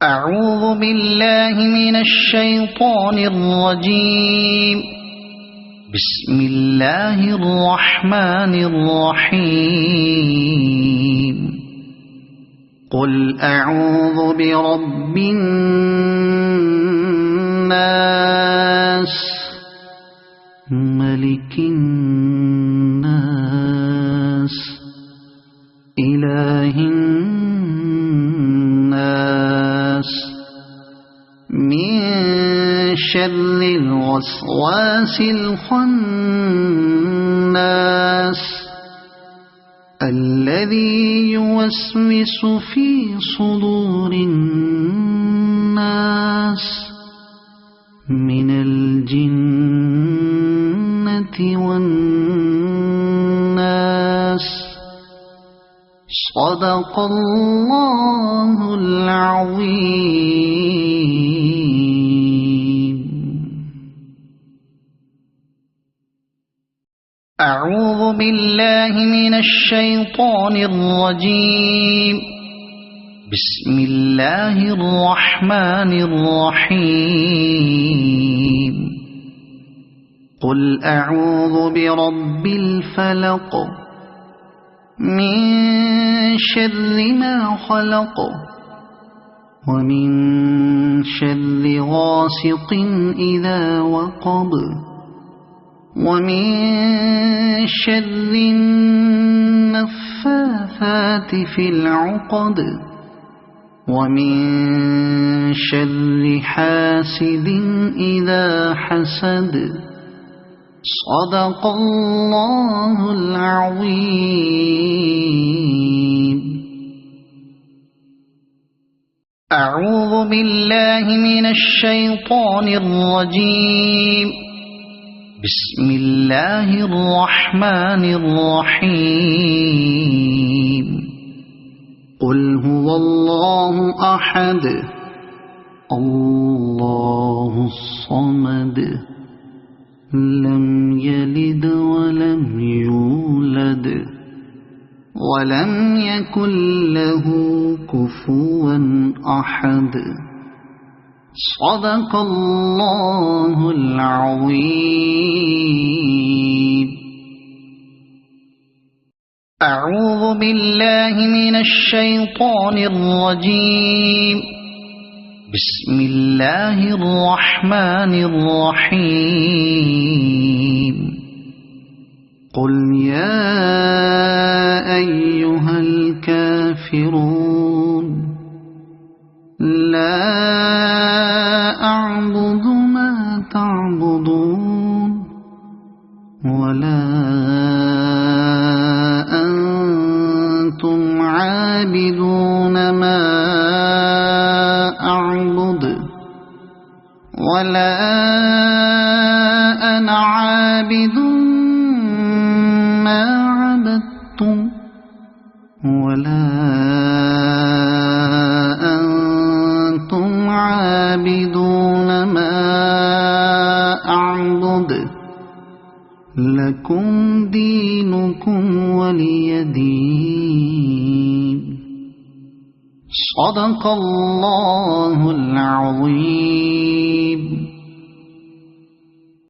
أعوذ بالله من الشيطان الرجيم. بسم الله الرحمن الرحيم. قل أعوذ برب الناس ملك الناس إله الناس من شر الوسواس الخناس الذي يوسوس في صدور الناس من الجنة والناس. صدق الله العظيم. أعوذ بالله من الشيطان الرجيم. بسم الله الرحمن الرحيم. قل أعوذ برب الفلق من شر ما خلق ومن شر غاسق إذا وقب ومن شر النفاثات في العقد ومن شر حاسد إذا حسد. صدق الله العظيم. أعوذ بالله من الشيطان الرجيم. بسم الله الرحمن الرحيم. قل هو الله أحد الله الصمد لم يلد ولم يولد ولم يكن له كفوا أحد. صدق الله العظيم. أعوذ بالله من الشيطان الرجيم. بسم الله الرحمن الرحيم. قل يا أيها الكافرون لا أعبد ما تعبدون ولا أنتم عابدون ما أعبد ولا أنا عابد ما عبدتم ولا أنتم عابدون ما أعبد لكم دينكم ولي دين. صدق الله العظيم.